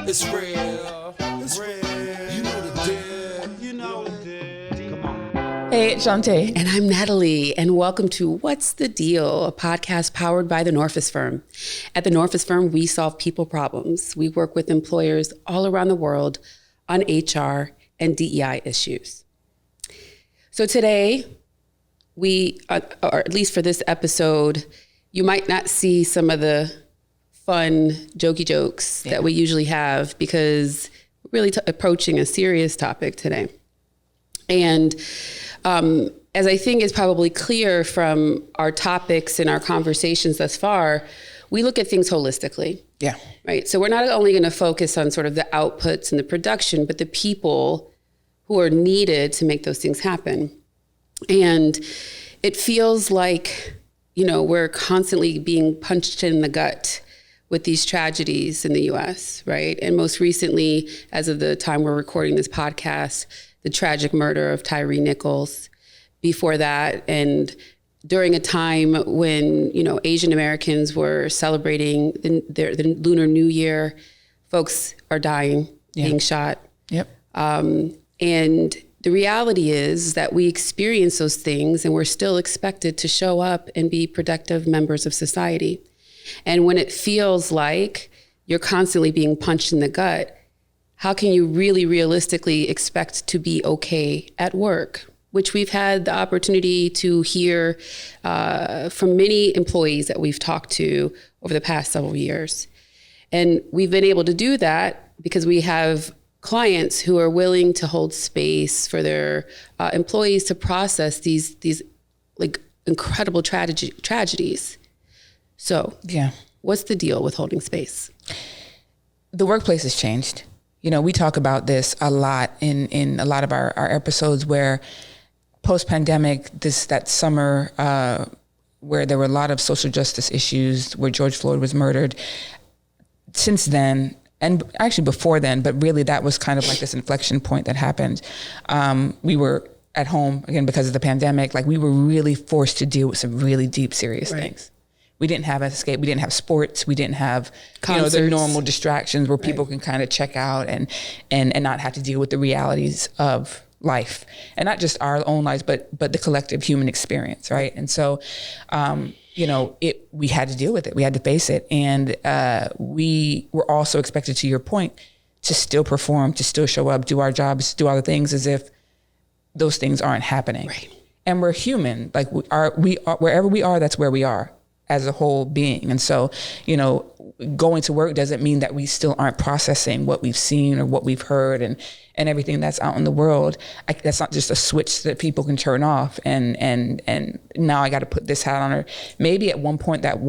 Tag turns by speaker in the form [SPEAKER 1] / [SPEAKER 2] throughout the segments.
[SPEAKER 1] It's real. It's real. You know the deal. You know the deal. Come on.
[SPEAKER 2] Hey, it's Shanté.
[SPEAKER 3] And I'm Natalie, and welcome to What's the Deal, a podcast powered by the Norfus Firm. At the Norfus Firm, we solve people problems. We work with employers all around the world on HR and DEI issues. So today, we, or at least for this episode, you might not see some of the fun, jokey jokes that we usually have because we're really approaching a serious topic today. And as I think is probably clear from our topics and our conversations thus far, we look at things holistically.
[SPEAKER 2] Yeah.
[SPEAKER 3] Right. So we're not only going to focus on sort of the outputs and the production, but the people who are needed to make those things happen. And it feels like, you know, we're constantly being punched in the gut with these tragedies in the US, right? And most recently, as of the time we're recording this podcast, the tragic murder of Tyree Nichols. Before that, and during a time when, you know, Asian Americans were celebrating the Lunar New Year, folks are dying, being shot.
[SPEAKER 2] Yep.
[SPEAKER 3] And the reality is that we experience those things and we're still expected to show up and be productive members of society. And when it feels like you're constantly being punched in the gut, how can you really realistically expect to be okay at work? Which we've had the opportunity to hear from many employees that we've talked to over the past several years. And we've been able to do that because we have clients who are willing to hold space for their employees to process these like incredible tragedies. So what's the deal with holding space?
[SPEAKER 2] The workplace has changed. You know, we talk about this a lot in a lot of our episodes where post-pandemic, that summer where there were a lot of social justice issues, where George Floyd was murdered. Since then, and actually before then, but really that was kind of like this inflection point that happened. We were at home, again, because of the pandemic, like we were really forced to deal with some really deep, serious things. We didn't have an escape. We didn't have sports. We didn't have, concerts, the normal distractions where people can kind of check out and not have to deal with the realities of life, and not just our own lives, but the collective human experience, right? And so, we had to deal with it. We had to face it, and we were also expected, to your point, to still perform, to still show up, do our jobs, do all the things as if those things aren't happening. Right. And we're human. Like we are wherever we are. That's where we are as a whole being. And so, going to work doesn't mean that we still aren't processing what we've seen or what we've heard and everything that's out in the world. That's not just a switch that people can turn off and now I got to put this hat on. Or maybe at one point that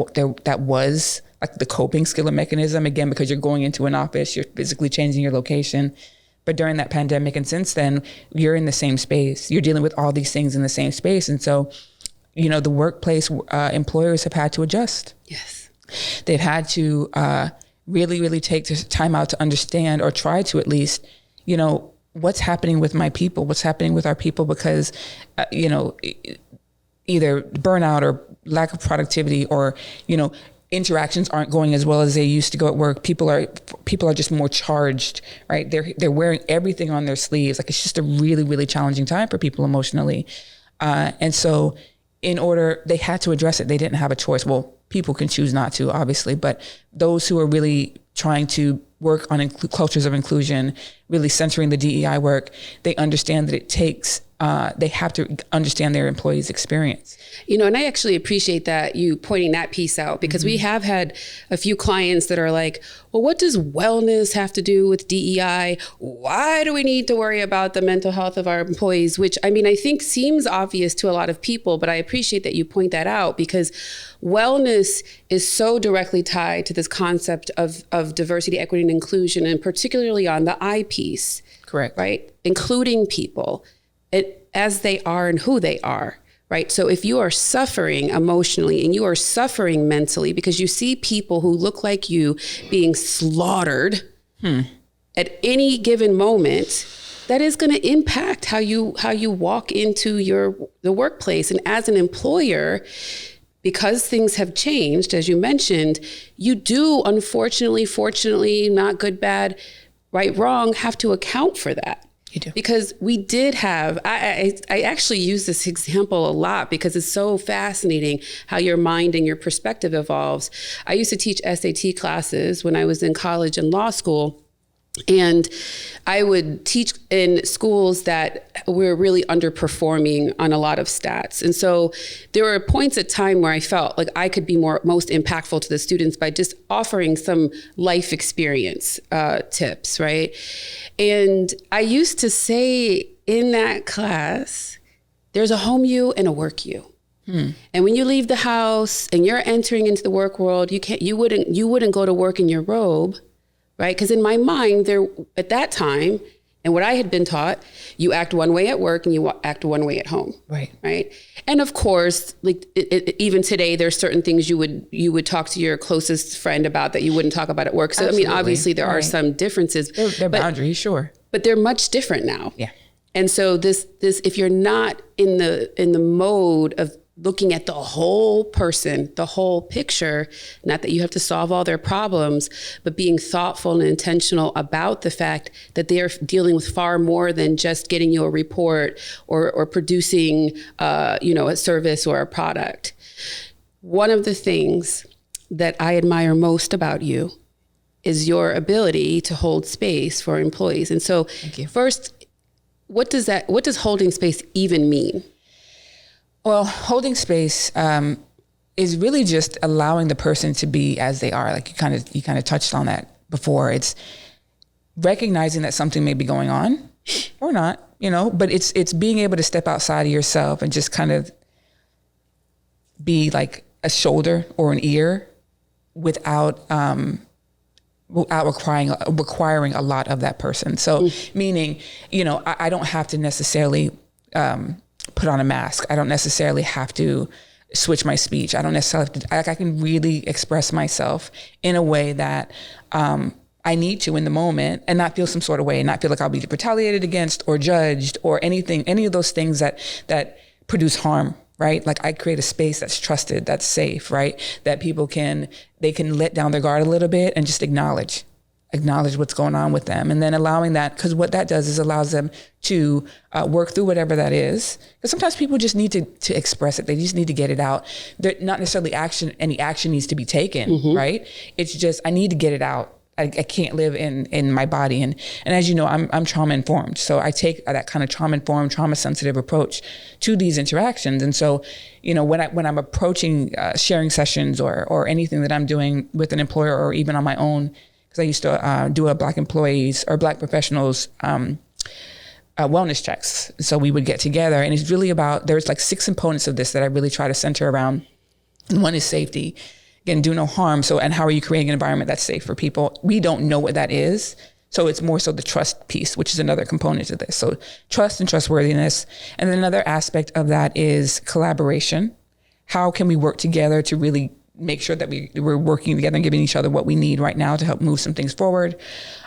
[SPEAKER 2] was like the coping skill or mechanism, again, because you're going into an office, you're physically changing your location. But during that pandemic and since then, you're in the same space. You're dealing with all these things in the same space. And so, the workplace employers have had to adjust.
[SPEAKER 3] Yes.
[SPEAKER 2] They've had to really, really take the time out to understand, or try to at least, what's happening with my people, what's happening with our people, because, either burnout or lack of productivity or, interactions aren't going as well as they used to go at work. People are just more charged, right? They're wearing everything on their sleeves. Like, it's just a really, really challenging time for people emotionally. And so they had to address it. They didn't have a choice. Well, people can choose not to, obviously, but those who are really trying to work on cultures of inclusion, really centering the DEI work, they understand that it takes, they have to understand their employees' experience.
[SPEAKER 3] And I actually appreciate that you pointing that piece out, because we have had a few clients that are like, well, what does wellness have to do with DEI? Why do we need to worry about the mental health of our employees? Which, I think seems obvious to a lot of people, but I appreciate that you point that out, because wellness is so directly tied to this concept of diversity, equity, and inclusion, and particularly on the I piece.
[SPEAKER 2] Correct.
[SPEAKER 3] Right? Including people as they are and who they are. Right. So if you are suffering emotionally and you are suffering mentally because you see people who look like you being slaughtered at any given moment, that is going to impact how you walk into the workplace. And as an employer, because things have changed, as you mentioned, you do, unfortunately, fortunately, not good, bad, right, wrong, have to account for that.
[SPEAKER 2] You do.
[SPEAKER 3] Because we did have, I actually use this example a lot because it's so fascinating how your mind and your perspective evolves. I used to teach SAT classes when I was in college and law school. And I would teach in schools that were really underperforming on a lot of stats. And so there were points at time where I felt like I could be most impactful to the students by just offering some life experience tips, right? And I used to say in that class, there's a home you and a work you. And when you leave the house and you're entering into the work world, you wouldn't go to work in your robe. Right? Because in my mind, there at that time, and what I had been taught, you act one way at work and you act one way at home.
[SPEAKER 2] Right.
[SPEAKER 3] Right. And of course, like even today, there's certain things you would talk to your closest friend about that you wouldn't talk about at work. So
[SPEAKER 2] Absolutely.
[SPEAKER 3] I mean, obviously there are some differences.
[SPEAKER 2] They're boundaries, sure.
[SPEAKER 3] But they're much different now.
[SPEAKER 2] Yeah.
[SPEAKER 3] And so this if you're not in the mode of looking at the whole person, the whole picture, not that you have to solve all their problems, but being thoughtful and intentional about the fact that they are dealing with far more than just getting you a report or producing, a service or a product. One of the things that I admire most about you is your ability to hold space for employees. And so first, what does holding space even mean?
[SPEAKER 2] Well, holding space is really just allowing the person to be as they are. Like you kind of touched on that before. It's recognizing that something may be going on or not, but it's being able to step outside of yourself and just kind of be like a shoulder or an ear without requiring a lot of that person. So meaning, I don't have to necessarily put on a mask. I don't necessarily have to switch my speech. I don't necessarily have to, I can really express myself in a way that I need to in the moment and not feel some sort of way and not feel like I'll be retaliated against or judged or anything, any of those things that produce harm, right? Like I create a space that's trusted, that's safe, right? That people can let down their guard a little bit and just acknowledge what's going on with them. And then allowing that, because what that does is allows them to work through whatever that is. Because sometimes people just need to express it. They just need to get it out. They're not necessarily any action needs to be taken, right? It's just, I need to get it out. I can't live in my body. And as you know, I'm trauma informed. So I take that kind of trauma informed, trauma sensitive approach to these interactions. And so, when I'm approaching sharing sessions or anything that I'm doing with an employer or even on my own, because I used to do a Black employees or Black professionals wellness checks. So we would get together, and it's really about, there's like 6 components of this that I really try to center around. And one is safety. Again, do no harm. So, and how are you creating an environment that's safe for people? We don't know what that is. So it's more so the trust piece, which is another component to this. So trust and trustworthiness. And then another aspect of that is collaboration. How can we work together to really make sure that we're working together and giving each other what we need right now to help move some things forward.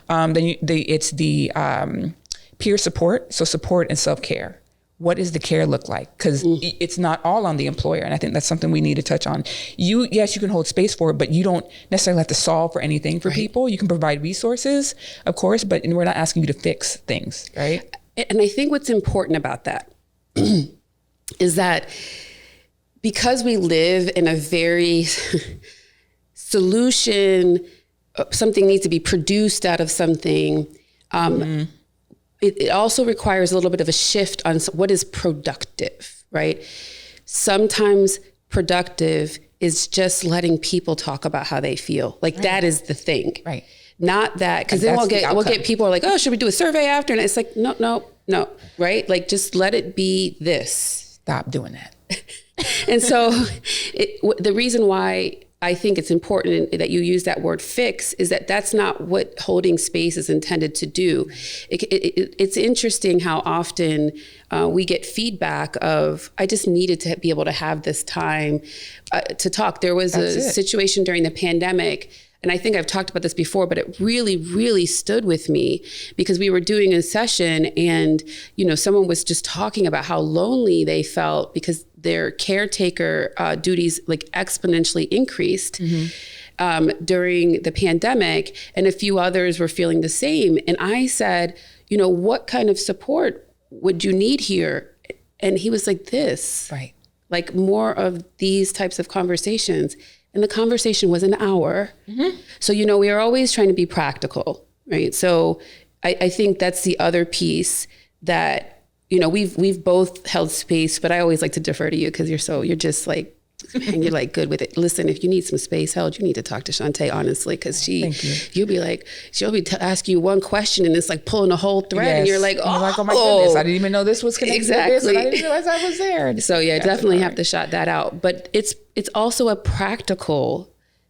[SPEAKER 2] It's the peer support. So support and self-care. What does the care look like? Because it's not all on the employer. And I think that's something we need to touch on. Yes, you can hold space for it, but you don't necessarily have to solve for anything for people. You can provide resources, of course, but we're not asking you to fix things, right?
[SPEAKER 3] And I think what's important about that is that because we live in a very solution, something needs to be produced out of something. It also requires a little bit of a shift on what is productive, right? Sometimes productive is just letting people talk about how they feel. Like that is the thing. Right. Not that, because then we'll get people are like, oh, should we do a survey after? And it's like, no, right? Like just let it be this.
[SPEAKER 2] Stop doing that.
[SPEAKER 3] And so the reason why I think it's important that you use that word fix is that that's not what holding space is intended to do. It's interesting how often we get feedback of, I just needed to be able to have this time to talk. There was situation during the pandemic, and I think I've talked about this before, but it really, really stood with me because we were doing a session and, someone was just talking about how lonely they felt because their caretaker duties like exponentially increased during the pandemic, and a few others were feeling the same. And I said, you know, what kind of support would you need here? And he was like, this,
[SPEAKER 2] Right.
[SPEAKER 3] like more of these types of conversations. And the conversation was an hour. So, you know, we are always trying to be practical, right? So I think that's the other piece that, you know, we've both held space, but I always like to defer to you because you're just like, and you're like good with it. Listen, if you need some space held, you need to talk to Shanté, honestly, because you'll be like, she'll be asking you one question and it's like pulling a whole thread,
[SPEAKER 2] Yes.
[SPEAKER 3] and you're like,
[SPEAKER 2] oh my goodness, I didn't even know this was connected
[SPEAKER 3] exactly.
[SPEAKER 2] to this, and I didn't realize I was there.
[SPEAKER 3] So yeah, definitely have to shout that out. But it's also a practical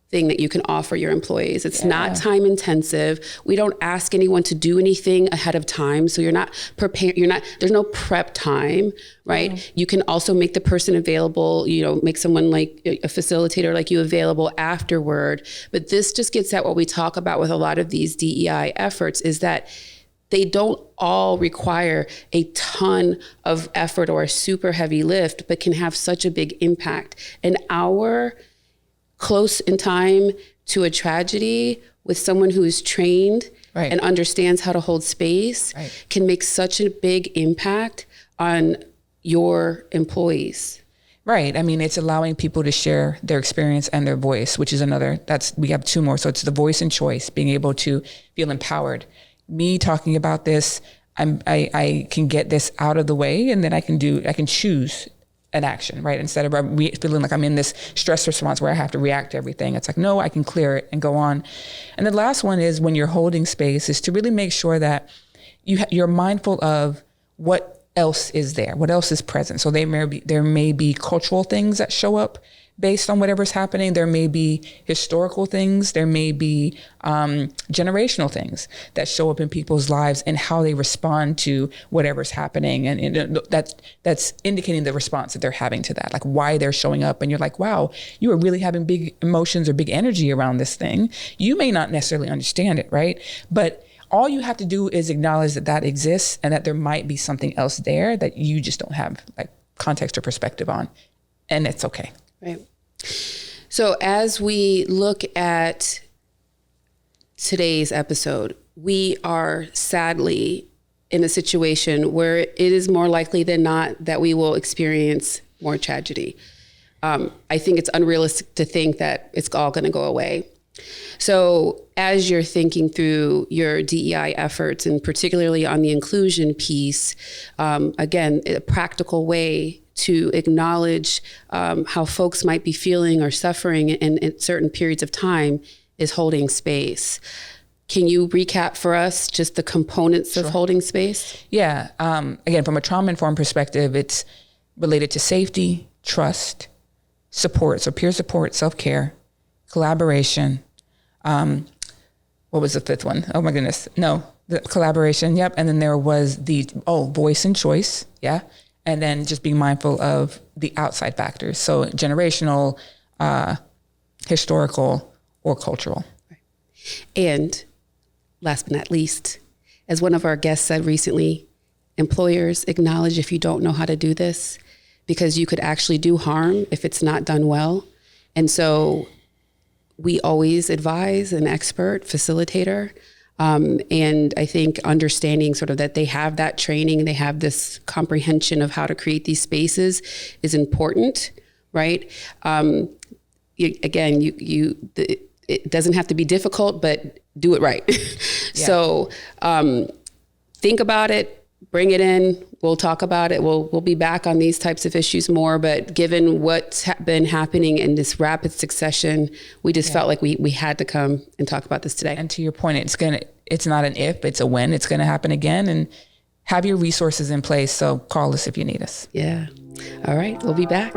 [SPEAKER 3] thing that you can offer your employees. It's not time intensive. We don't ask anyone to do anything ahead of time. So you're not prepared. There's no prep time, right? You can also make the person available, you know, make someone like a facilitator like you available afterward. But this just gets at what we talk about with a lot of these DEI efforts, is that they don't all require a ton of effort or a super heavy lift, but can have such a big impact. An hour close in time to a tragedy with someone who is trained and understands how to hold space can make such a big impact on your employees.
[SPEAKER 2] Right. I mean, it's allowing people to share their experience and their voice, which is we have two more. So it's the voice and choice, being able to feel empowered. Me talking about this, I can get this out of the way, and then I can choose an action, right? Instead of feeling like I'm in this stress response where I have to react to everything. It's like, no, I can clear it and go on. And the last one is, when you're holding space, is to really make sure that you're mindful of what else is there, what else is present. So there may be cultural things that show up based on whatever's happening. There may be historical things. There may be generational things that show up in people's lives and how they respond to whatever's happening. And that's indicating the response that they're having to that, like why they're showing up. And you're like, wow, you are really having big emotions or big energy around this thing. You may not necessarily understand it, right? But all you have to do is acknowledge that exists and that there might be something else there that you just don't have like context or perspective on. And it's okay.
[SPEAKER 3] Right. So as we look at today's episode, we are sadly in a situation where it is more likely than not that we will experience more tragedy. I think it's unrealistic to think that it's all going to go away. So as you're thinking through your DEI efforts, and particularly on the inclusion piece, again, a practical way to acknowledge how folks might be feeling or suffering in certain periods of time is holding space. Can you recap for us just the components of holding space?
[SPEAKER 2] Yeah. Again, from a trauma-informed perspective, it's related to safety, trust, support. So peer support, self-care, collaboration. What was the fifth one? Oh my goodness. No, the collaboration. Yep. And then there was voice and choice. Yeah. And then just being mindful of the outside factors. So generational, historical, or cultural.
[SPEAKER 3] And last but not least, as one of our guests said recently, employers acknowledge if you don't know how to do this, because you could actually do harm if it's not done well. And so we always advise an expert facilitator. And I think understanding sort of that they have that training, they have this comprehension of how to create these spaces is important, right? It doesn't have to be difficult, but do it right. Yeah. So think about it, bring it in. We'll talk about it. We'll be back on these types of issues more, but given what's been happening in this rapid succession, we just felt like we had to come and talk about this today.
[SPEAKER 2] And to your point, it's not an if, it's a when. It's going to happen again, and have your resources in place. So call us if you need us.
[SPEAKER 3] Yeah. All right. We'll be back.